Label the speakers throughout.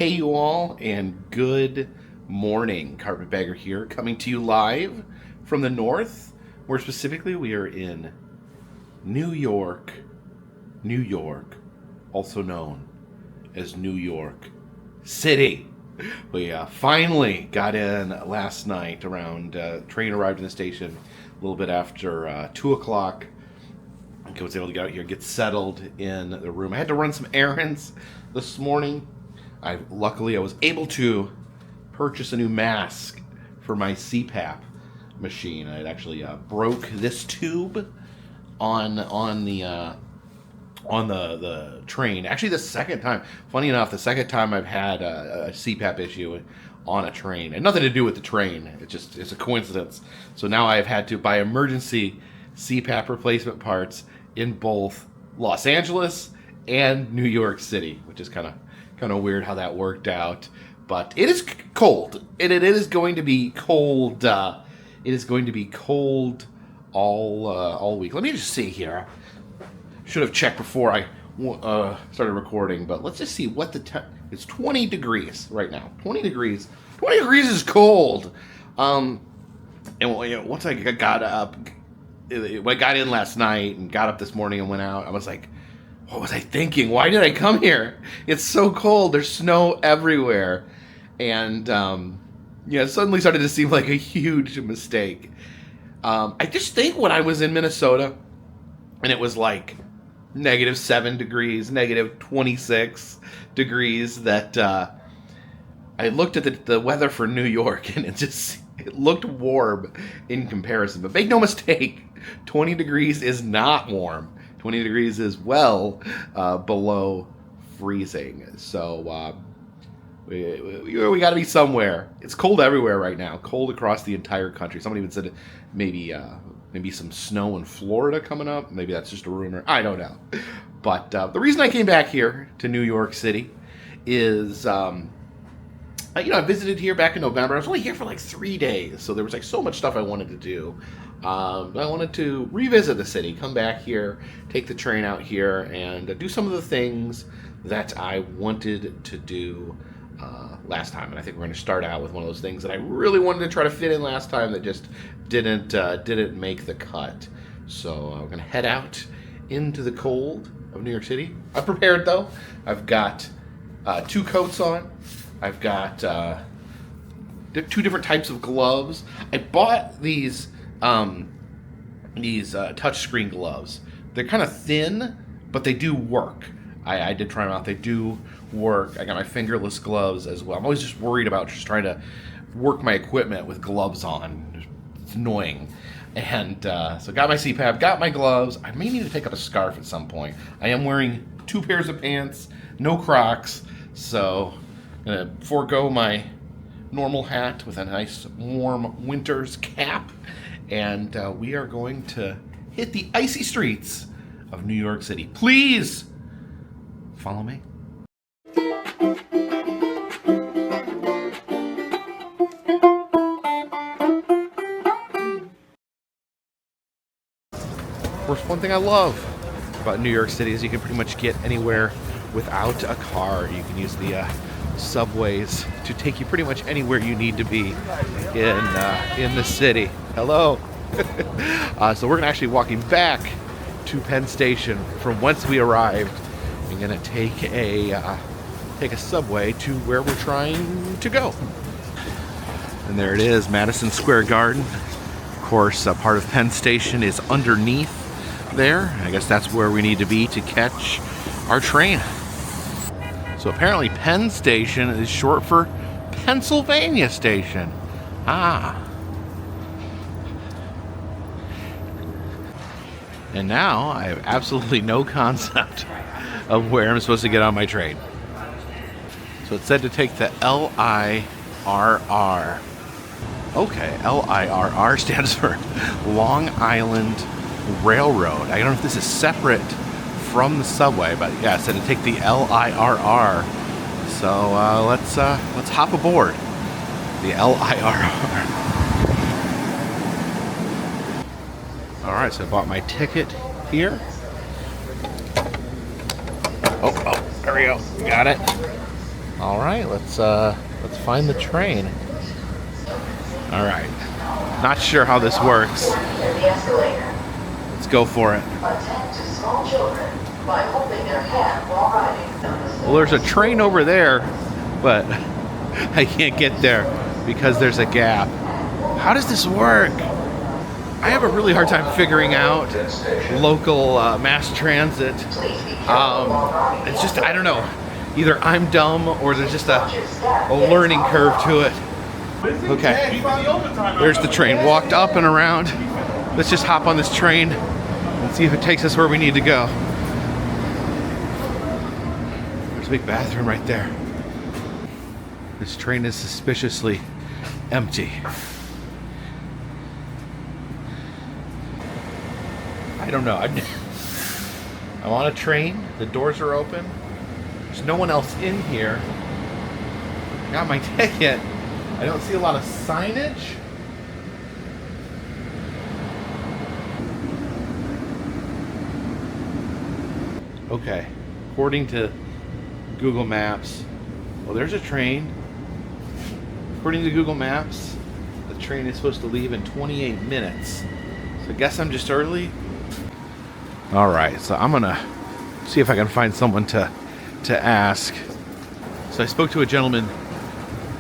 Speaker 1: Hey you all, and good morning. Carpetbagger here, coming to you live from the north. More specifically, we are in New York, also known as New York City. We finally got in last night around, train arrived in the station a little bit after 2 o'clock. I was able to get out here, get settled in the room. I had to run some errands this morning. Luckily, I was able to purchase a new mask for my CPAP machine. I actually broke this tube on the train. Actually, the second time. Funny enough, the second time I've had a CPAP issue on a train. And nothing to do with the train. It's a coincidence. So now I've had to buy emergency CPAP replacement parts in both Los Angeles and New York City, which is kind of weird how that worked out. But it is cold, and it is going to be cold. It is going to be cold all week. Let me just see here. Should have checked before I started recording, but let's just see what it's 20 degrees right now. 20 degrees. 20 degrees is cold. And once I got up, when I got in last night and got up this morning and went out, I was like, what was I thinking? Why did I come here? It's so cold. There's snow everywhere. And, it suddenly started to seem like a huge mistake. I just think when I was in Minnesota and it was like -7 degrees, -26 degrees, that I looked at the weather for New York and it looked warm in comparison. But make no mistake, 20 degrees is not warm. 20 degrees is well below freezing. So we got to be somewhere. It's cold everywhere right now. Cold across the entire country. Somebody even said maybe some snow in Florida coming up. Maybe that's just a rumor. I don't know. But the reason I came back here to New York City is, I visited here back in November. I was only here for like 3 days, so there was like so much stuff I wanted to do. I wanted to revisit the city, come back here, take the train out here, and do some of the things that I wanted to do last time. And I think we're going to start out with one of those things that I really wanted to try to fit in last time that just didn't make the cut. So we're going to head out into the cold of New York City. I'm prepared though. I've got 2 coats on. I've got 2 different types of gloves. I bought these touchscreen gloves. They're kind of thin, but they do work. I did try them out. They do work. I got my fingerless gloves as well. I'm always just worried about just trying to work my equipment with gloves on. It's annoying. And so got my CPAP, got my gloves. I may need to take up a scarf at some point. I am wearing 2 pairs of pants, no Crocs, so I'm going to forego my normal hat with a nice warm winter's cap. And we are going to hit the icy streets of New York City. Please follow me. Of course, one thing I love about New York City is you can pretty much get anywhere without a car. You can use the subways to take you pretty much anywhere you need to be in the city. Hello. So we're actually walking back to Penn Station from whence we arrived. We're gonna take a subway to where we're trying to go. And there it is, Madison Square Garden. Of course, part of Penn Station is underneath there. I guess that's where we need to be to catch our train. So apparently Penn Station is short for Pennsylvania Station. And now I have absolutely no concept of where I'm supposed to get on my train. So it said to take the LIRR. Okay, LIRR stands for Long Island Railroad. I don't know if this is separate from the subway, but yeah, it said to take the LIRR. So let's hop aboard the LIRR. All right, so I bought my ticket here. Oh, there we go. Got it. All right, let's find the train. All right, not sure how this works. Let's go for it.
Speaker 2: Attend to small children by holding their hand while riding.
Speaker 1: Well, there's a train over there, but I can't get there because there's a gap. How does this work? I have a really hard time figuring out local mass transit. It's just, I don't know. Either I'm dumb or there's just a learning curve to it. Okay, there's the train. Walked up and around. Let's just hop on this train and see if it takes us where we need to go. There's a big bathroom right there. This train is suspiciously empty. I don't know. I'm on a train. The doors are open. There's no one else in here. Got my ticket. I don't see a lot of signage. Okay. According to Google Maps, well, there's a train. According to Google Maps, the train is supposed to leave in 28 minutes. So I guess I'm just early. All right, so I'm gonna see if I can find someone to ask. So I spoke to a gentleman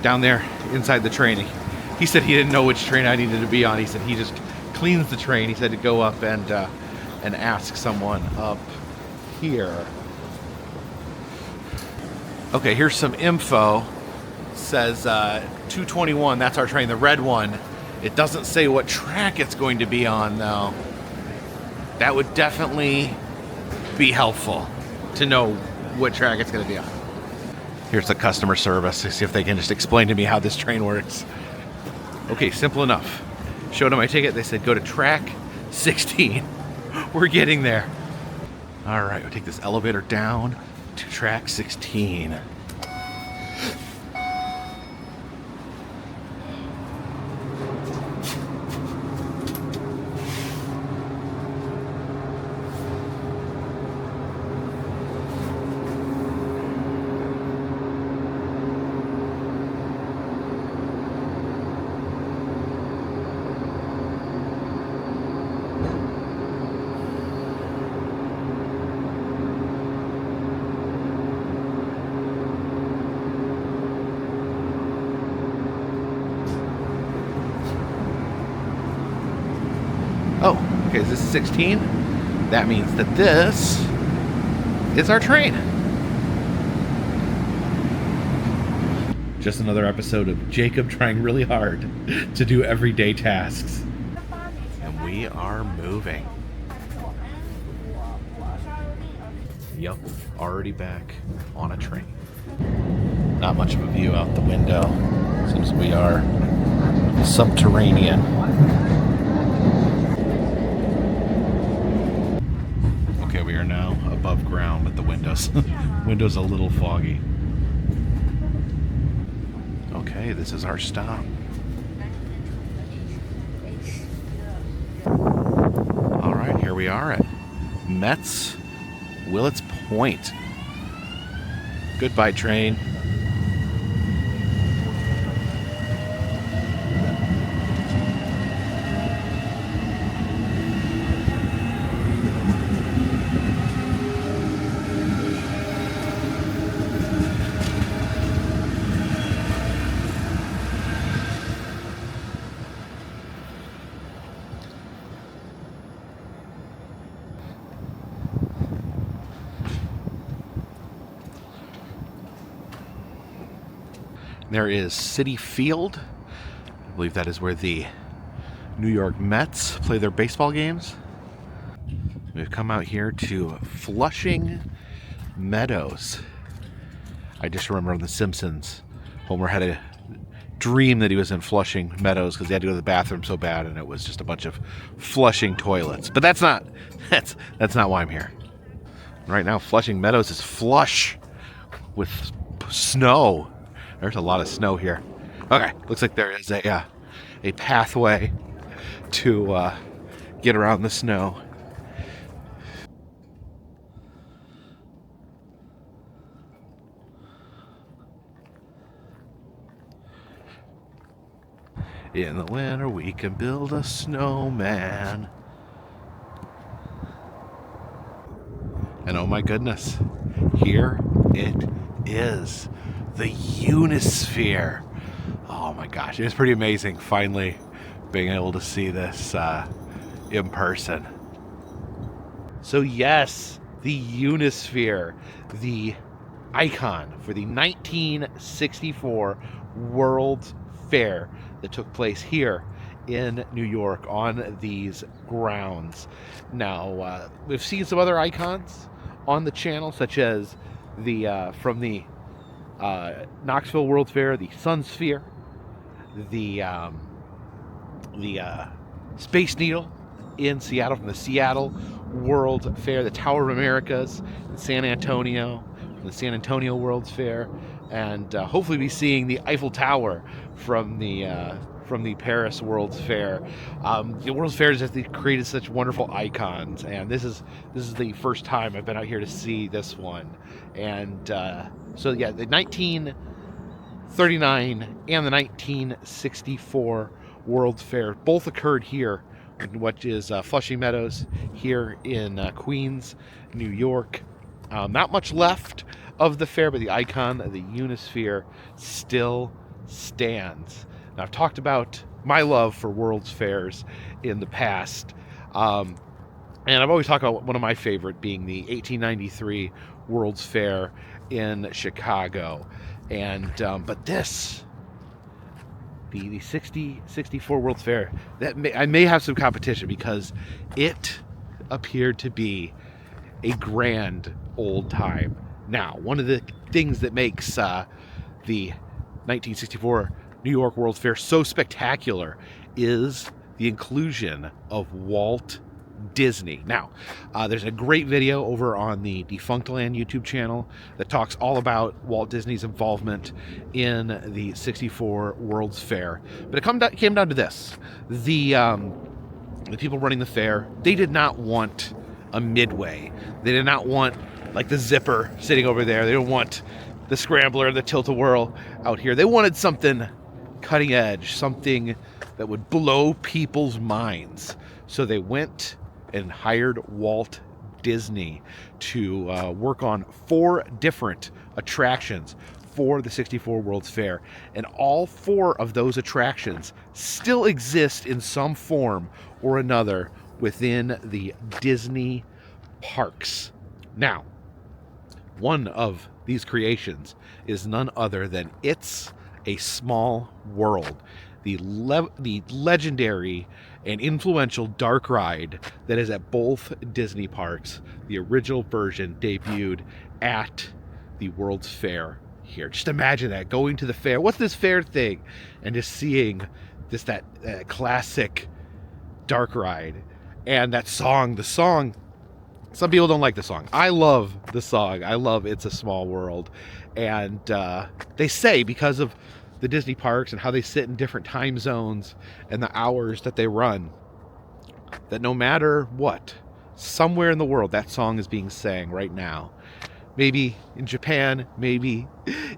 Speaker 1: down there inside the train. He said he didn't know which train I needed to be on. He said he just cleans the train. He said to go up and ask someone up here. Okay, here's some info. It says 221. That's our train, the red one. It doesn't say what track it's going to be on though. That would definitely be helpful to know what track it's going to be on. Here's the customer service to see if they can just explain to me how this train works. Okay, simple enough. Showed them my ticket. They said go to track 16. We're getting there. All right, we'll take this elevator down to track 16. Oh, okay, this is 16. That means that this is our train. Just another episode of Jacob trying really hard to do everyday tasks. And we are moving. Yep, already back on a train. Not much of a view out the window. Seems we are subterranean. Okay, we are now above ground, but the window's a little foggy. Okay, this is our stop. All right, here we are at Metz Willets Point. Goodbye, train. There is Citi Field. I believe that is where the New York Mets play their baseball games. We've come out here to Flushing Meadows. I just remember on The Simpsons, Homer had a dream that he was in Flushing Meadows because he had to go to the bathroom so bad, and it was just a bunch of flushing toilets. But that's not why I'm here. Right now, Flushing Meadows is flush with snow. There's a lot of snow here. Okay, looks like there is a pathway to get around the snow. In the winter we can build a snowman. And oh my goodness, here it is, the Unisphere. Oh my gosh, it's pretty amazing finally being able to see this in person. So yes, the Unisphere, the icon for the 1964 World's Fair that took place here in New York on these grounds. Now, we've seen some other icons on the channel, such as the from the Knoxville World's Fair, the Sun Sphere, the Space Needle in Seattle from the Seattle World's Fair, the Tower of Americas in San Antonio, from the San Antonio World's Fair, and hopefully be seeing the Eiffel Tower from the Paris World's Fair. The World's Fair has created such wonderful icons, and this is the first time I've been out here to see this one. And so yeah, the 1939 and the 1964 World's Fair both occurred here, which is Flushing Meadows here in Queens, New York. Not much left of the fair, but the icon, the Unisphere, still stands. Now, I've talked about my love for World's Fairs in the past, and I've always talked about one of my favorite being the 1893 World's Fair in Chicago. And but this, the 64 World's Fair, I may have some competition because it appeared to be a grand old time. Now, one of the things that makes the 1964 New York World's Fair so spectacular is the inclusion of Walt Disney. Now, there's a great video over on the Defunct Land YouTube channel that talks all about Walt Disney's involvement in the 64 World's Fair. But it came down to this. The people running the fair, they did not want a midway. They did not want like the zipper sitting over there. They don't want the scrambler, the tilt-a-whirl out here. They wanted something cutting edge, something that would blow people's minds. So they went and hired Walt Disney to work on 4 different attractions for the 64 World's Fair. And all 4 of those attractions still exist in some form or another within the Disney parks. Now, one of these creations is none other than It's a Small World, the legendary and influential dark ride that is at both Disney parks. The original version debuted at the World's Fair here. Just imagine that, going to the fair. What's this fair thing? And just seeing that classic dark ride. And that song, the song, some people don't like the song. I love the song. I love It's a Small World. And they say because of the Disney parks and how they sit in different time zones and the hours that they run, that no matter what, somewhere in the world, that song is being sang right now. Maybe in Japan, maybe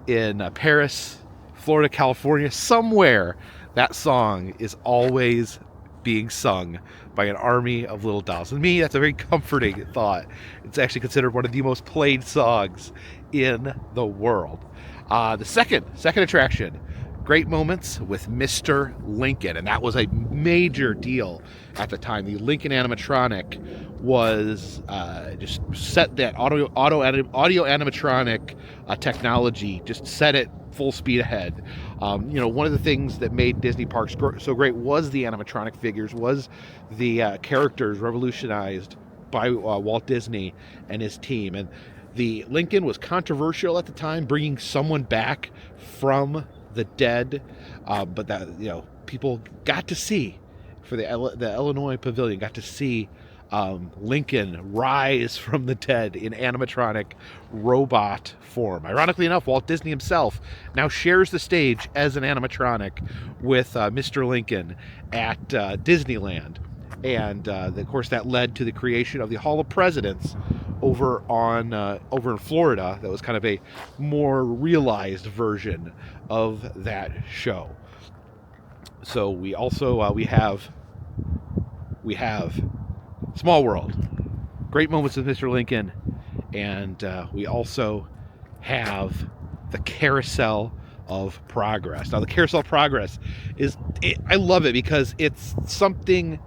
Speaker 1: in Paris, Florida, California, somewhere that song is always being sung by an army of little dolls. And to me, that's a very comforting thought. It's actually considered one of the most played songs in the world. The second attraction, Great Moments with Mr. Lincoln, and that was a major deal at the time. The Lincoln animatronic was just set that audio animatronic technology, just set it full speed ahead. One of the things that made Disney parks so great was the animatronic figures, was the characters revolutionized by Walt Disney and his team. And the Lincoln was controversial at the time, bringing someone back from the dead, but that people got to see, for the Illinois Pavilion, got to see Lincoln rise from the dead in animatronic robot form. Ironically enough, Walt Disney himself now shares the stage as an animatronic with Mr. Lincoln at Disneyland. And of course, that led to the creation of the Hall of Presidents over in Florida. That was kind of a more realized version of that show. So we also we have Small World, great moments with Mr. Lincoln, and we also have the Carousel of Progress. Now, the Carousel of Progress I love it because it's something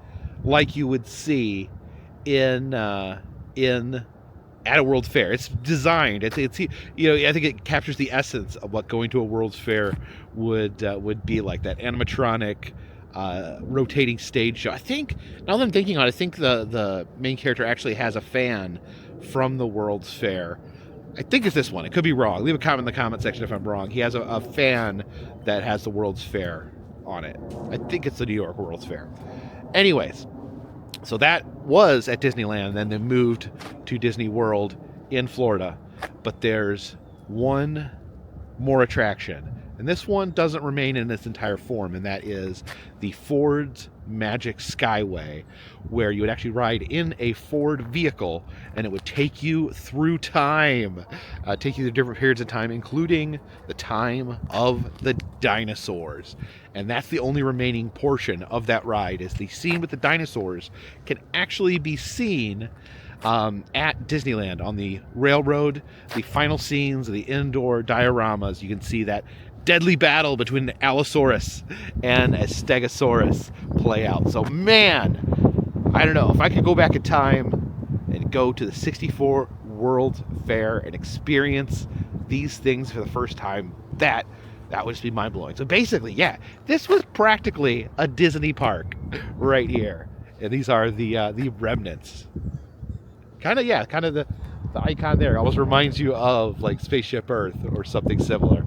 Speaker 1: like you would see in at a World's Fair. It's designed. It's I think it captures the essence of what going to a World's Fair would be like. That animatronic rotating stage show. I think, now that I'm thinking on it, I think the main character actually has a fan from the World's Fair. I think it's this one. It could be wrong. Leave a comment in the comment section if I'm wrong. He has a fan that has the World's Fair on it. I think it's the New York World's Fair. Anyways, so that was at Disneyland. Then they moved to Disney World in Florida. But there's one more attraction. And this one doesn't remain in its entire form, and that is the Ford's Magic Skyway, where you would actually ride in a Ford vehicle, and it would take you through time, take you through different periods of time, including the time of the dinosaurs. And that's the only remaining portion of that ride, is the scene with the dinosaurs can actually be seen at Disneyland on the railroad. The final scenes of the indoor dioramas, you can see that deadly battle between an Allosaurus and a Stegosaurus play out. So man, I don't know, if I could go back in time and go to the 64 World's Fair and experience these things for the first time, that would just be mind-blowing. So basically, yeah, this was practically a Disney park right here. And these are the Remnants. Kind of the icon there almost reminds you of like Spaceship Earth or something similar.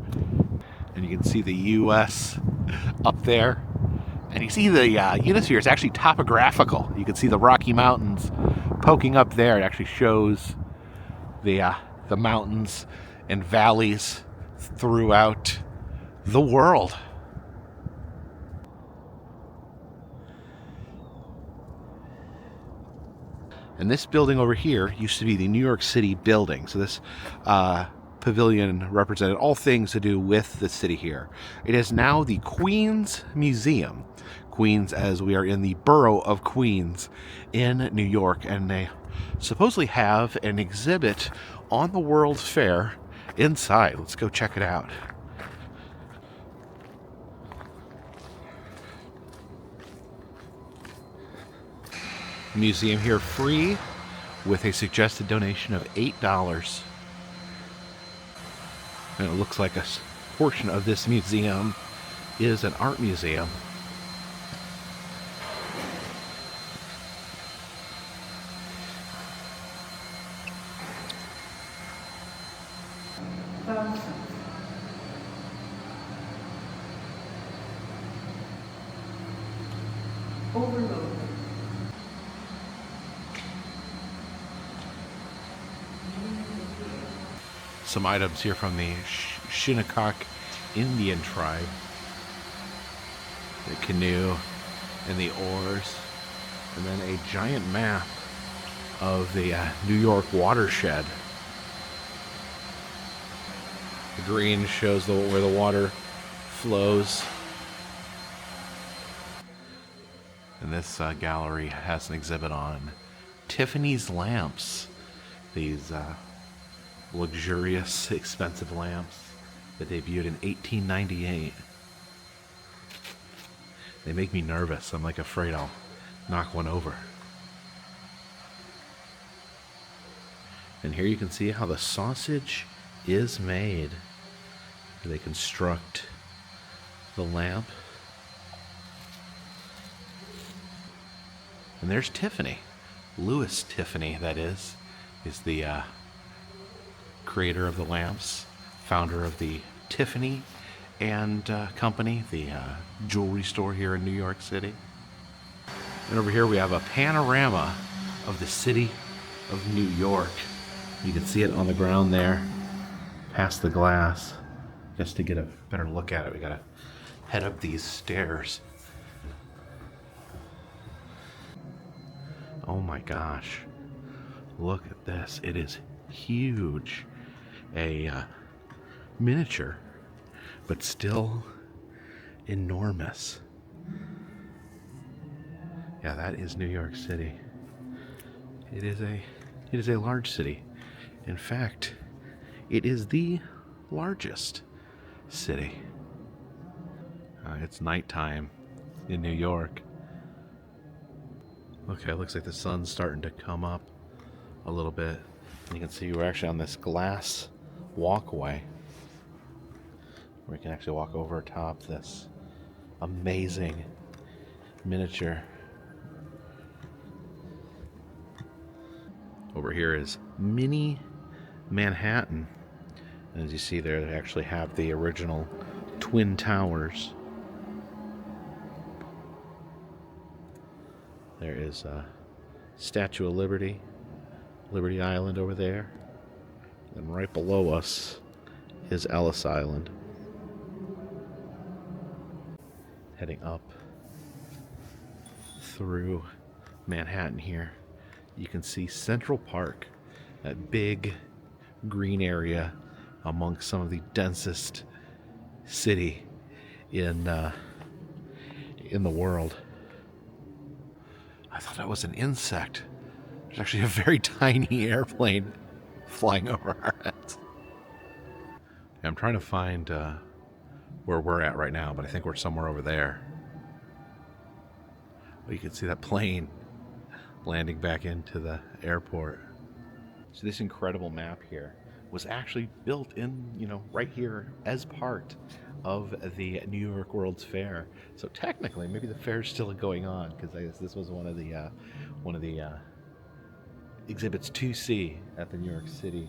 Speaker 1: And you can see the U.S. up there. And you see the Unisphere is actually topographical. You can see the Rocky Mountains poking up there. It actually shows the mountains and valleys throughout the world. And this building over here used to be the New York City building. So this pavilion represented all things to do with the city here. It is now the Queens Museum. Queens, as we are in the borough of Queens in New York. And they supposedly have an exhibit on the World's Fair inside. Let's go check it out. Museum here free with a suggested donation of $8. And it looks like a portion of this museum is an art museum.
Speaker 2: Overload.
Speaker 1: Some items here from the Shinnecock Indian tribe. The canoe and the oars. And then a giant map of the New York watershed. The green shows where the water flows. And this gallery has an exhibit on Tiffany's lamps. These luxurious, expensive lamps that debuted in 1898. They make me nervous. I'm like afraid I'll knock one over. And here you can see how the sausage is made. They construct the lamp. And there's Tiffany. Louis Tiffany, that is the creator of the lamps, founder of the Tiffany and Company, the jewelry store here in New York City. And over here we have a panorama of the city of New York. You can see it on the ground there, past the glass. Just to get a better look at it, we gotta head up these stairs. Oh my gosh, look at this. It is huge. A miniature, but still enormous. Yeah, that is New York City. It is a large city. In fact, it is the largest city. It's nighttime in New York. Okay, it looks like the sun's starting to come up a little bit. You can see we're actually on this glass walkway where we can actually walk over top this amazing miniature. Over here is mini Manhattan. And as you see there, they actually have the original Twin Towers. There is a Statue of Liberty, Liberty Island over there. And right below us is Ellis Island. Heading up through Manhattan here, you can see Central Park, that big green area amongst some of the densest city in the world. I thought that was an insect. There's actually a very tiny airplane flying over our heads. I'm trying to find where we're at right now, but I think we're somewhere over there. Well, you can see that plane landing back into the airport. So this incredible map here was actually built in, right here as part of the New York World's Fair. So technically, maybe the fair's still going on, because I guess this was one of the exhibits to see at the New York City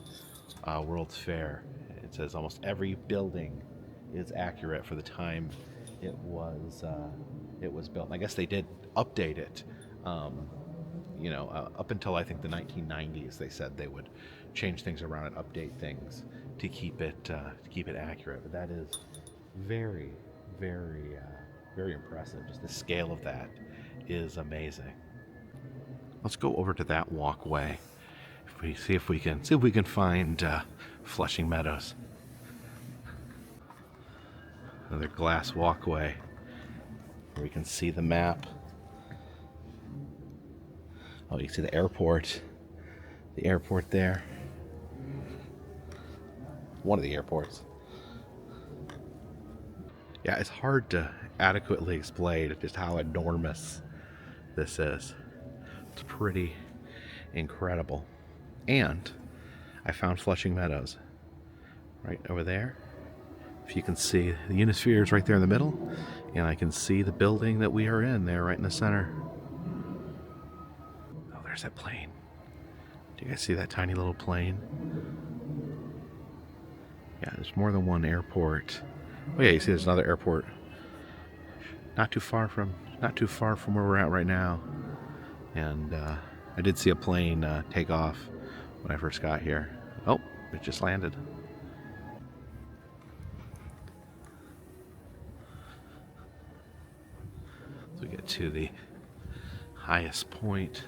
Speaker 1: World's Fair. It says almost every building is accurate for the time it was built. And I guess they did update it. Up until I think the 1990s, they said they would change things around and update things to keep it accurate. But that is very, very, very impressive. Just the scale of that is amazing. Let's go over to that walkway. See if we can find Flushing Meadows. Another glass walkway where we can see the map. Oh, you can see the airport. The airport there. One of the airports. Yeah, it's hard to adequately explain just how enormous this is. It's pretty incredible. And I found Flushing Meadows right over there. If you can see, the Unisphere is right there in the middle, and I can see the building that we are in there right in the center. Oh, there's that plane. Do you guys see that tiny little plane? Yeah, there's more than one airport. Oh yeah, you see there's another airport not too far from where we're at right now. And I did see a plane take off when I first got here. Oh, it just landed. So we get to the highest point.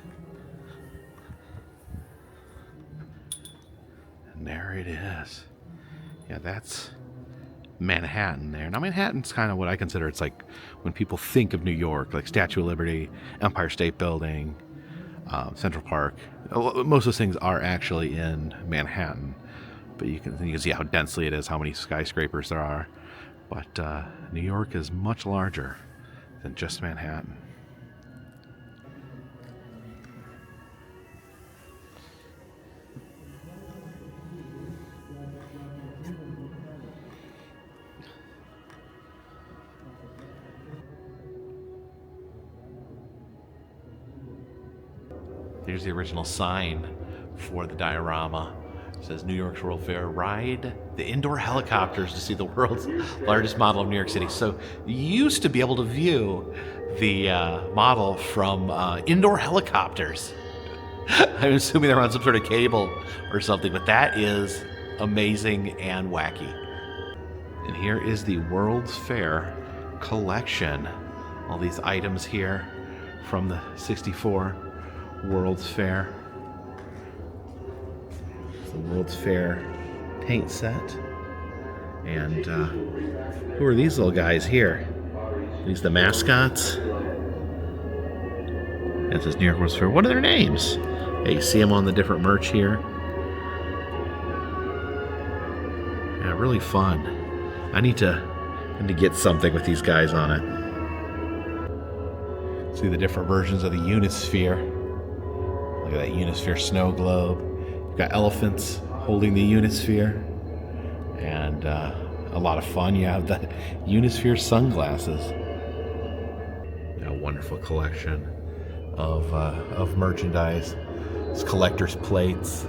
Speaker 1: And there it is. Yeah, that's Manhattan there. Now Manhattan's kind of what I consider, it's like when people think of New York, like Statue of Liberty, Empire State Building, Central Park. Most of those things are actually in Manhattan, but you can see how densely it is, how many skyscrapers there are. But New York is much larger than just Manhattan. Here's the original sign for the diorama. It says New York's World Fair, ride the indoor helicopters to see the world's largest model of New York City. So you used to be able to view the model from indoor helicopters. I'm assuming they're on some sort of cable or something, but that is amazing and wacky. And here is the World's Fair collection. All these items here from the 64 World's Fair. It's the World's Fair paint set. And who are these little guys here? These the mascots? And it says New York World's Fair. What are their names? Hey, you see them on the different merch here? Yeah, really fun. I need to get something with these guys on it. See the different versions of the Unisphere. Look at that Unisphere snow globe. You've got elephants holding the Unisphere. And a lot of fun. You have the Unisphere sunglasses. A wonderful collection of merchandise. It's collector's plates.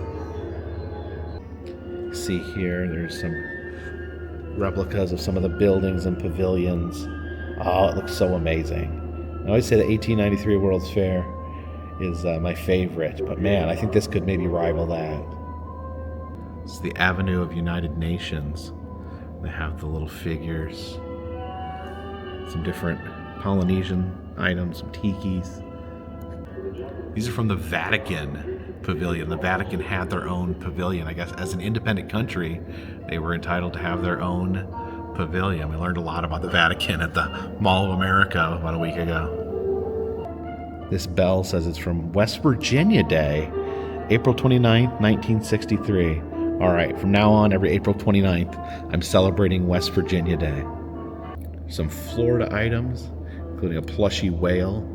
Speaker 1: See here, there's some replicas of some of the buildings and pavilions. Oh, it looks so amazing. I always say the 1893 World's Fair is my favorite, but man, I think this could maybe rival that. It's the Avenue of United Nations. They have the little figures, some different Polynesian items, some tikis. These are from the Vatican pavilion. The Vatican had their own pavilion. I guess as an independent country, they were entitled to have their own pavilion. We learned a lot about the Vatican at the Mall of America about a week ago. This bell says it's from West Virginia Day, April 29th, 1963. All right, from now on, every April 29th, I'm celebrating West Virginia Day. Some Florida items, including a plushy whale.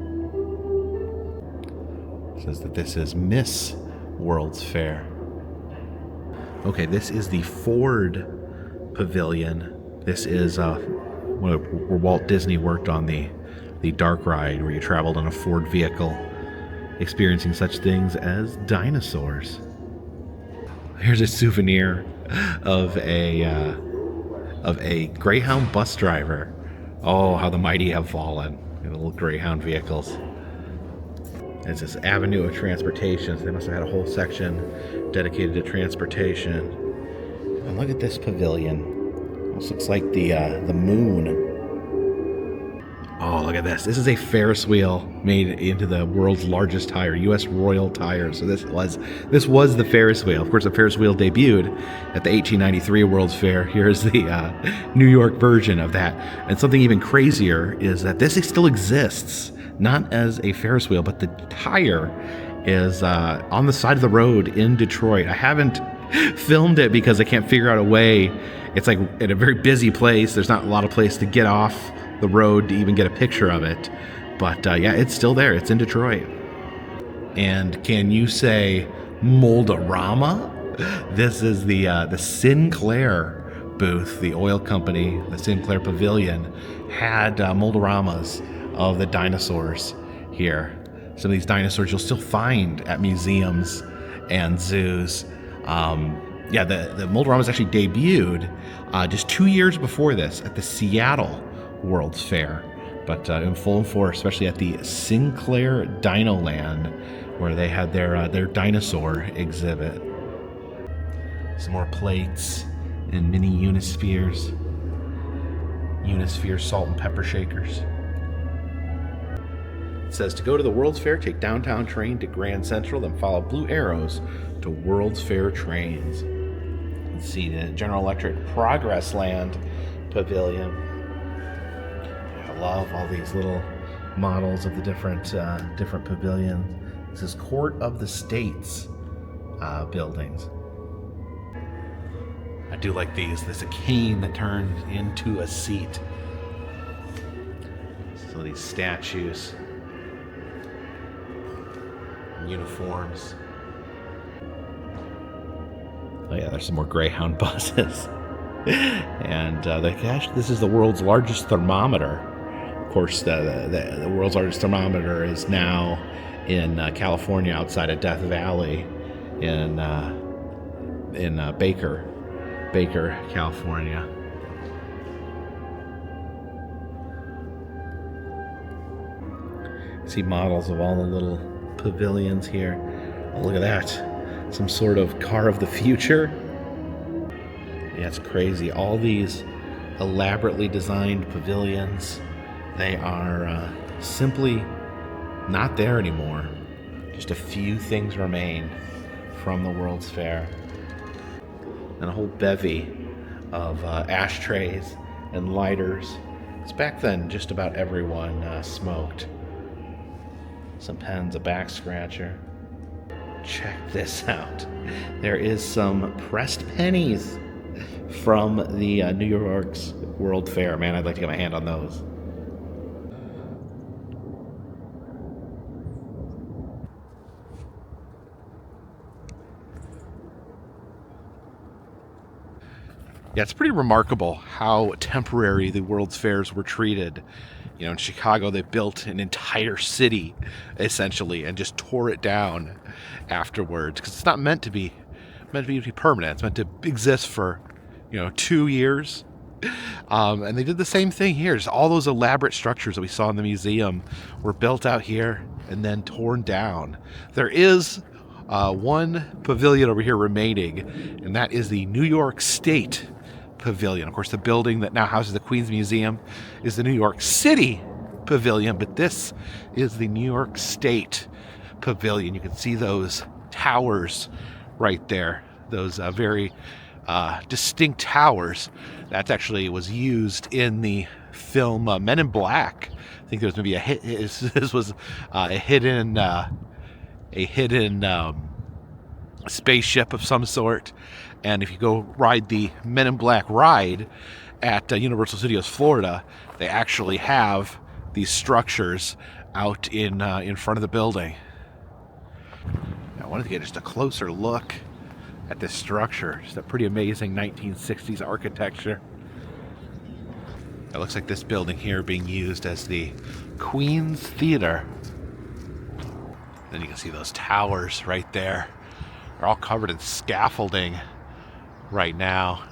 Speaker 1: It says that this is Miss World's Fair. Okay, this is the Ford Pavilion. This is where Walt Disney worked on the dark ride, where you traveled on a Ford vehicle, experiencing such things as dinosaurs. Here's a souvenir of a Greyhound bus driver. Oh, how the mighty have fallen. The little Greyhound vehicles. It's this avenue of transportation. So they must have had a whole section dedicated to transportation. And look at this pavilion. Almost looks like the moon. Oh, look at this. This is a Ferris wheel made into the world's largest tire, U.S. Royal Tires. So this was the Ferris wheel. Of course, the Ferris wheel debuted at the 1893 World's Fair. Here's the New York version of that. And something even crazier is that this still exists, not as a Ferris wheel, but the tire is on the side of the road in Detroit. I haven't filmed it because I can't figure out a way. It's like at a very busy place. There's not a lot of place to get off the road to even get a picture of it. But yeah, it's still there. It's in Detroit. And can you say Moldorama? This is the Sinclair booth, the oil company, the Sinclair Pavilion, had Moldoramas of the dinosaurs here. Some of these dinosaurs you'll still find at museums and zoos. Yeah, the Moldoramas actually debuted just 2 years before this at the Seattle World's Fair, but in full force, especially at the Sinclair Dino Land, where they had their dinosaur exhibit. Some more plates and mini Unispheres. Unisphere salt and pepper shakers. It says to go to the World's Fair, take downtown train to Grand Central, then follow blue arrows to World's Fair trains. Let's see the General Electric Progress Land Pavilion. I love all these little models of the different pavilions. This is Court of the States buildings. I do like these. There's a cane that turns into a seat. So these statues, uniforms. Oh yeah, there's some more Greyhound buses. And this is the world's largest thermometer. Of course, the world's largest thermometer is now in California, outside of Death Valley, in Baker, California. See models of all the little pavilions here. Oh, look at that. Some sort of car of the future. Yeah, it's crazy. All these elaborately designed pavilions, they are simply not there anymore. Just a few things remain from the World's Fair. And a whole bevy of ashtrays and lighters. Because back then, just about everyone smoked. Some pens, a back scratcher. Check this out. There is some pressed pennies from the New York's World Fair. Man, I'd like to get my hand on those. Yeah, it's pretty remarkable how temporary the World's Fairs were treated. You know, in Chicago, they built an entire city, essentially, and just tore it down afterwards, because it's not meant to be permanent. It's meant to exist for, 2 years. And they did the same thing here. Just all those elaborate structures that we saw in the museum were built out here and then torn down. There is one pavilion over here remaining, and that is the New York State Pavilion. Of course, the building that now houses the Queens Museum is the New York City Pavilion, but this is the New York State Pavilion. You can see those towers right there, those very distinct towers. That actually was used in the film Men in Black. I think there was maybe a hit. This was a hidden spaceship of some sort. And if you go ride the Men in Black ride at Universal Studios Florida, they actually have these structures out in front of the building. I wanted to get just a closer look at this structure. Just a pretty amazing 1960s architecture. It looks like this building here being used as the Queen's Theater. Then you can see those towers right there. They're all covered in scaffolding right now.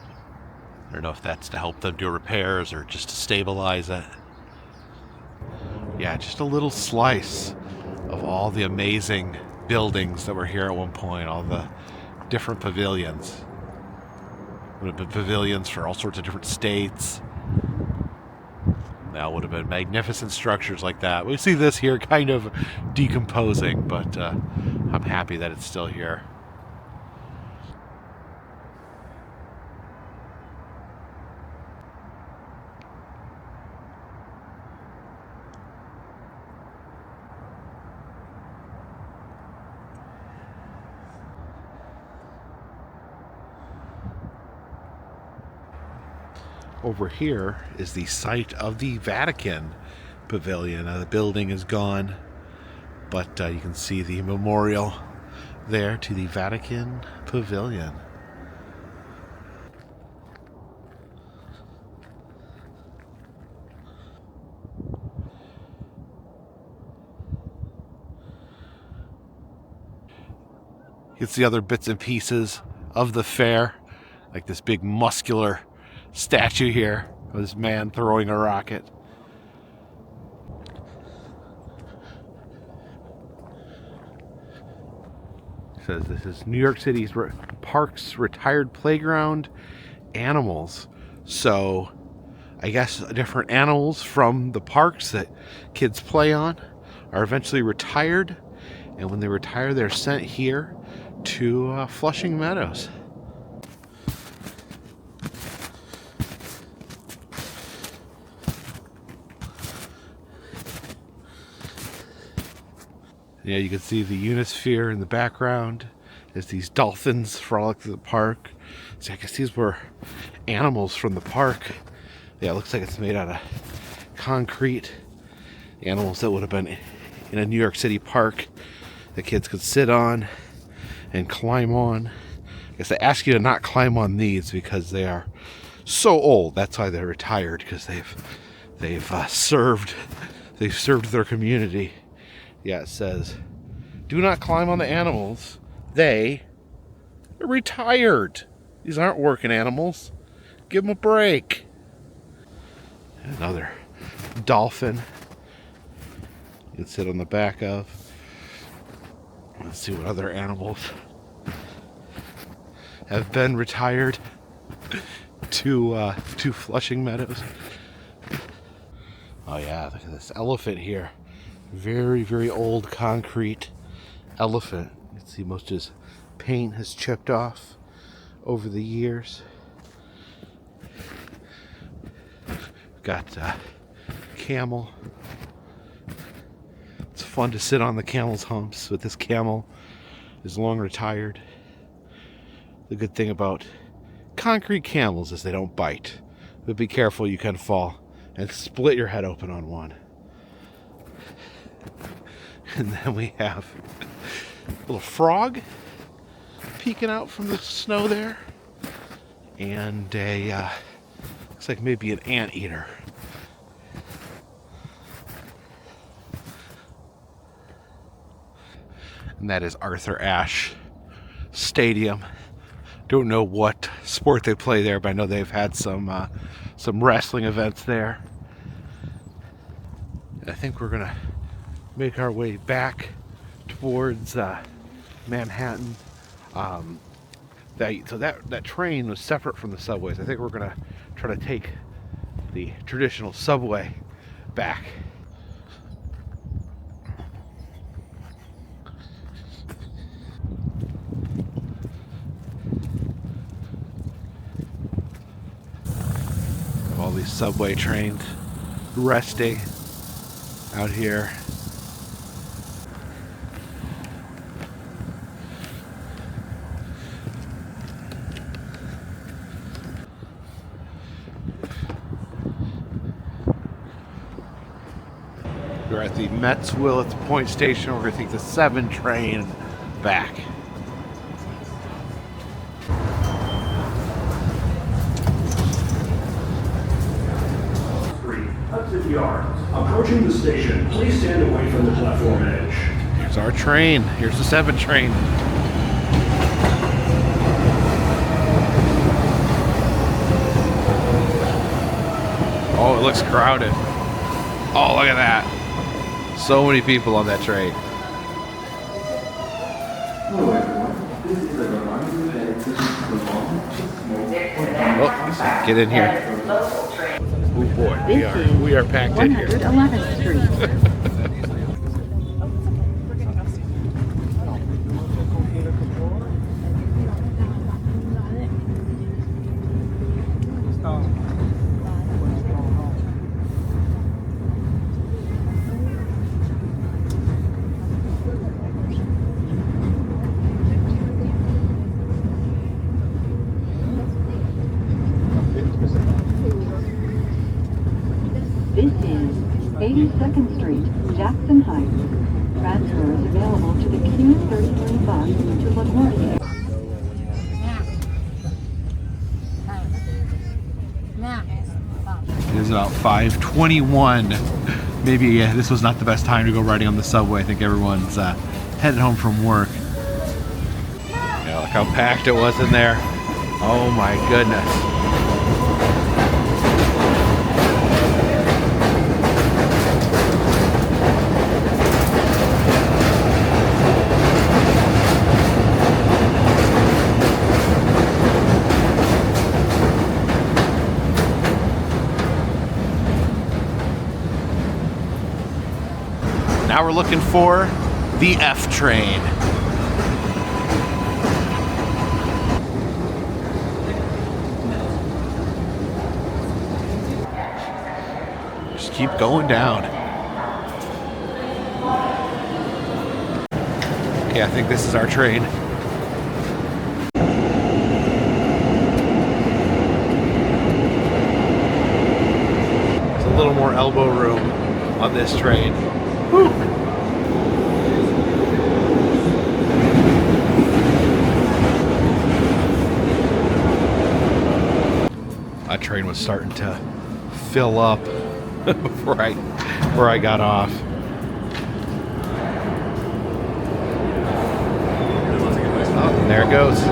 Speaker 1: I don't know if that's to help them do repairs or just to stabilize it. Yeah, just a little slice of all the amazing buildings that were here at one point, all the different pavilions. Would have been pavilions for all sorts of different states. Now would have been magnificent structures like that. We see this here kind of decomposing, but I'm happy that it's still here. Over here is the site of the Vatican Pavilion. The building is gone, but you can see the memorial there to the Vatican Pavilion. You can see other bits and pieces of the fair, like this big muscular statue here of this man throwing a rocket. It says this is New York City's parks retired playground animals. So I guess different animals from the parks that kids play on are eventually retired, and when they retire they're sent here to Flushing Meadows. Yeah, you can see the Unisphere in the background as these dolphins frolic through the park. So I guess these were animals from the park. Yeah, it looks like it's made out of concrete. Animals that would have been in a New York City park that kids could sit on and climb on. I guess they ask you to not climb on these because they are so old. That's why they're retired, because they've served their community. Yeah, it says, do not climb on the animals. They are retired. These aren't working animals. Give them a break. Another dolphin you can sit on the back of. Let's see what other animals have been retired to Flushing Meadows. Oh yeah, look at this elephant here. Very, very old concrete elephant. You can see most of his paint has chipped off over the years. Got camel. It's fun to sit on the camel's humps, but this camel is long retired. The good thing about concrete camels is they don't bite. But be careful, you can fall and split your head open on one. And then we have a little frog peeking out from the snow there. And a, looks like maybe an anteater. And that is Arthur Ashe Stadium. Don't know what sport they play there, but I know they've had some wrestling events there. And I think we're gonna make our way back towards Manhattan. So that train was separate from the subways. I think we're gonna try to take the traditional subway back. All these subway trains resting out here. We're at the Metsville at the Point Station. We're going to take the 7 train back.
Speaker 3: Hudson Yards. Approaching the station, please stand away from the platform edge.
Speaker 1: Here's our train. Here's the 7 train. Oh, it looks crowded. Oh, look at that. So many people on that train. Oh, get in here. Oh boy, we are packed in here.
Speaker 4: 111th Street. This is 82nd Street, Jackson Heights. Transfer is available to the Q33 bus to LaGuardia.
Speaker 1: It is about 5:21. Maybe this was not the best time to go riding on the subway. I think everyone's headed home from work. Yeah, look how packed it was in there. Oh my goodness. Now we're looking for the F train. Just keep going down. Okay, I think this is our train. There's a little more elbow room on this train. Whew. That train was starting to fill up before I got off. Oh, and there it goes.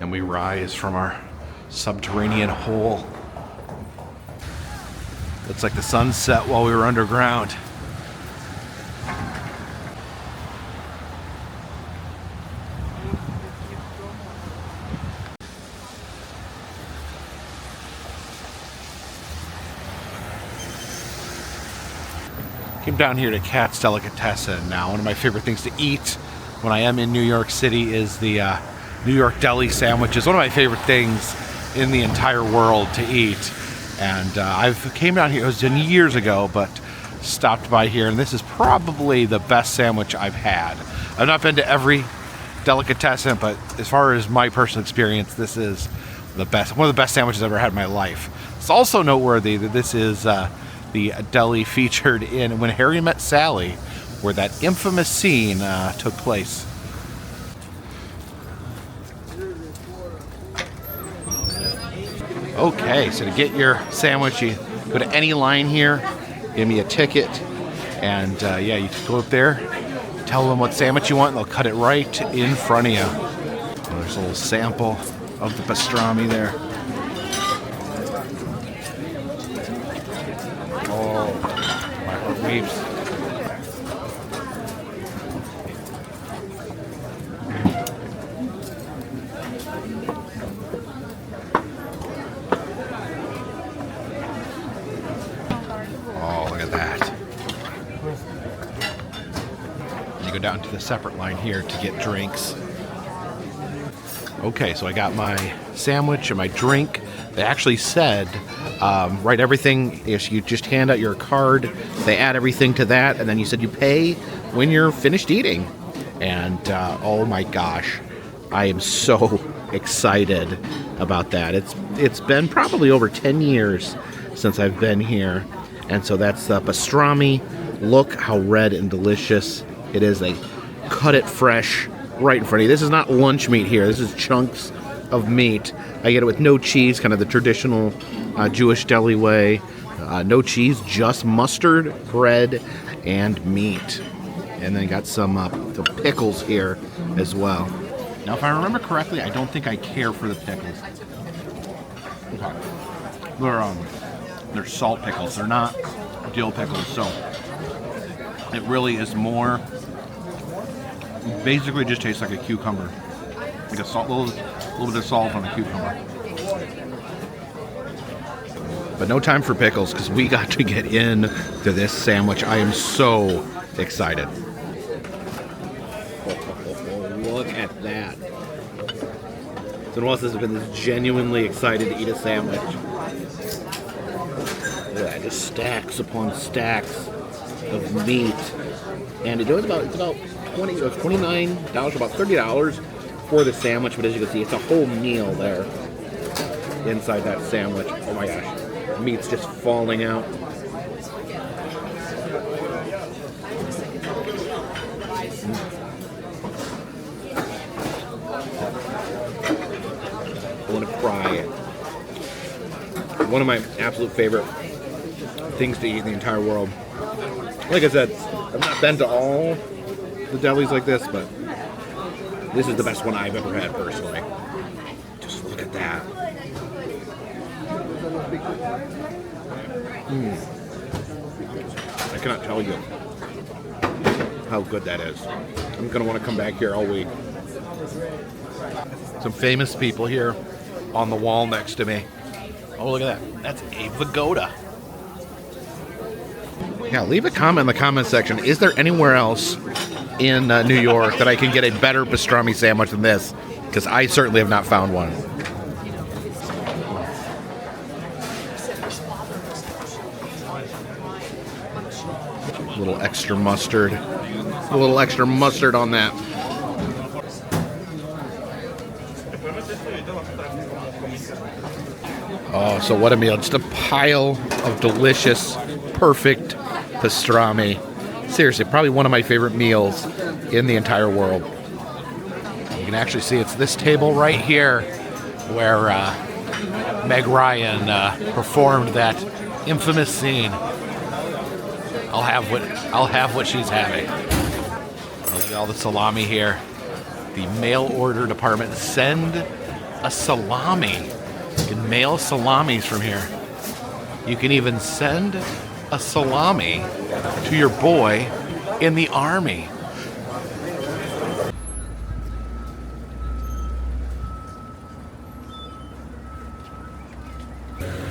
Speaker 1: And we rise from our subterranean hole. Looks like the sun set while we were underground. Came down here to Katz Delicatessen. Now, one of my favorite things to eat when I am in New York City is the New York Deli sandwiches. One of my favorite things in the entire world to eat. And I've came down here, it was done years ago, but stopped by here, and this is probably the best sandwich I've had. I've not been to every delicatessen, but as far as my personal experience, this is the best, one of the best sandwiches I've ever had in my life. It's also noteworthy that this is the deli featured in When Harry Met Sally, where that infamous scene took place. Okay, so to get your sandwich, you go to any line here, give me a ticket, and yeah, you just go up there, tell them what sandwich you want, and they'll cut it right in front of you. So there's a little sample of the pastrami there. Oh, my heart weeps. Oh, look at that. And you go down to the separate line here to get drinks. Okay, so I got my sandwich and my drink. They actually said, right, everything is, you just hand out your card, they add everything to that, and then you said you pay when you're finished eating. And oh my gosh, I am so excited about that. It's been probably over 10 years since I've been here. And so that's the pastrami. Look how red and delicious it is. They cut it fresh right in front of you. This is not lunch meat here. This is chunks of meat. I get it with no cheese, kind of the traditional Jewish deli way. No cheese, just mustard, bread, and meat. And then got some pickles here as well. Now, if I remember correctly, I don't think I care for the pickles. Okay. They're salt pickles. They're not dill pickles. So it really is more. Basically, just tastes like a cucumber, like a little bit of salt on a cucumber. But no time for pickles because we got to get in to this sandwich. I am so excited. Look at that. It's been a while since I've been this genuinely excited to eat a sandwich. Look at that, just stacks upon stacks of meat. And it's about $29, about $30 for the sandwich, but as you can see, it's a whole meal there inside that sandwich. Oh my gosh, the meat's just falling out. I want to cry. One of my absolute favorite things to eat in the entire world. Like I said, I've not been to all the delis like this, but this is the best one I've ever had personally. Just look at that. I cannot tell you how good that is. I'm going to want to come back here all week. Some famous people here on the wall next to me. Oh, look at that. That's a Vigoda. Yeah, leave a comment in the comment section. Is there anywhere else in New York that I can get a better pastrami sandwich than this? Because I certainly have not found one. A little extra mustard. A little extra mustard on that. Oh, so what a meal. Just a pile of delicious, perfect pastrami. Seriously, probably one of my favorite meals in the entire world. You can actually see it's this table right here where Meg Ryan performed that infamous scene. I'll have what she's having. Oh, look at all the salami here. The mail order department. Send a salami. You can mail salamis from here. You can even send a salami to your boy in the army.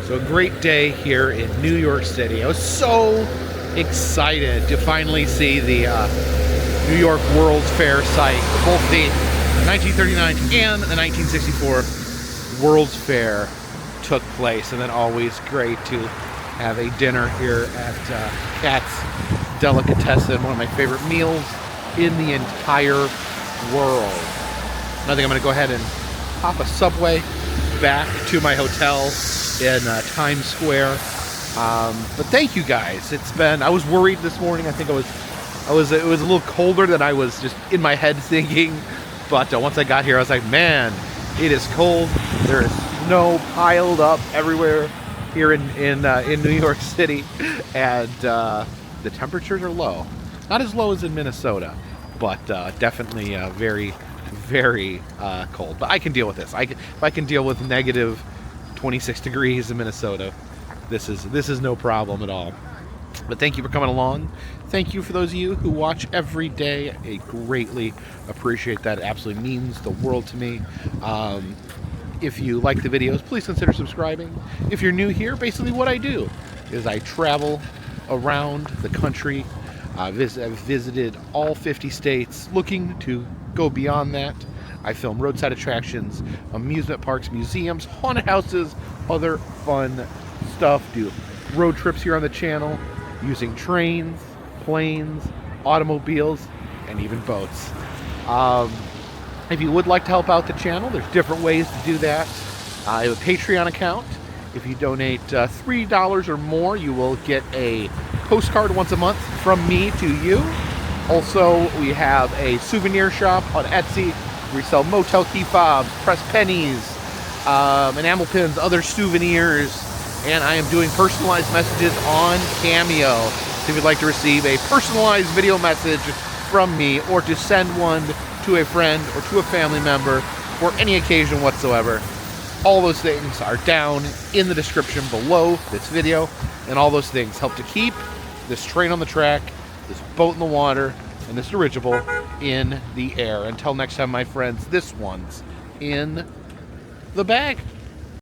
Speaker 1: So a great day here in New York City. I was so excited to finally see the New York World's Fair site. Both the 1939 and the 1964 World's Fair took place, and then always great to have a dinner here at Katz Delicatessen, one of my favorite meals in the entire world. I think I'm going to go ahead and hop a subway back to my hotel in Times Square. But thank you guys. It's been, I was worried this morning. I think it was a little colder than I was just in my head thinking. But once I got here, I was like, man, it is cold. There is snow piled up everywhere here in New York City, and the temperatures are low. Not as low as in Minnesota, but definitely very, very cold. But I can deal with this. If I can deal with negative 26 degrees in Minnesota, this is no problem at all. But thank you for coming along. Thank you for those of you who watch every day. I greatly appreciate that. It absolutely means the world to me. If you like the videos, please consider subscribing. If you're new here, basically what I do is I travel around the country. I've visited all 50 states, looking to go beyond that. I film roadside attractions, amusement parks, museums, haunted houses, other fun stuff. Do road trips here on the channel using trains, planes, automobiles, and even boats. If you would like to help out the channel, there's different ways to do that. I have a Patreon account. If you donate $3 or more, you will get a postcard once a month from me to you. Also, we have a souvenir shop on Etsy. We sell motel key fobs, pressed pennies, enamel pins, other souvenirs, and I am doing personalized messages on Cameo. So if you'd like to receive a personalized video message from me, or to send one to a friend or to a family member for any occasion whatsoever, all those things are down in the description below this video, and all those things help to keep this train on the track, this boat in the water, and this dirigible in the air. Until next time, my friends, this one's in the bag.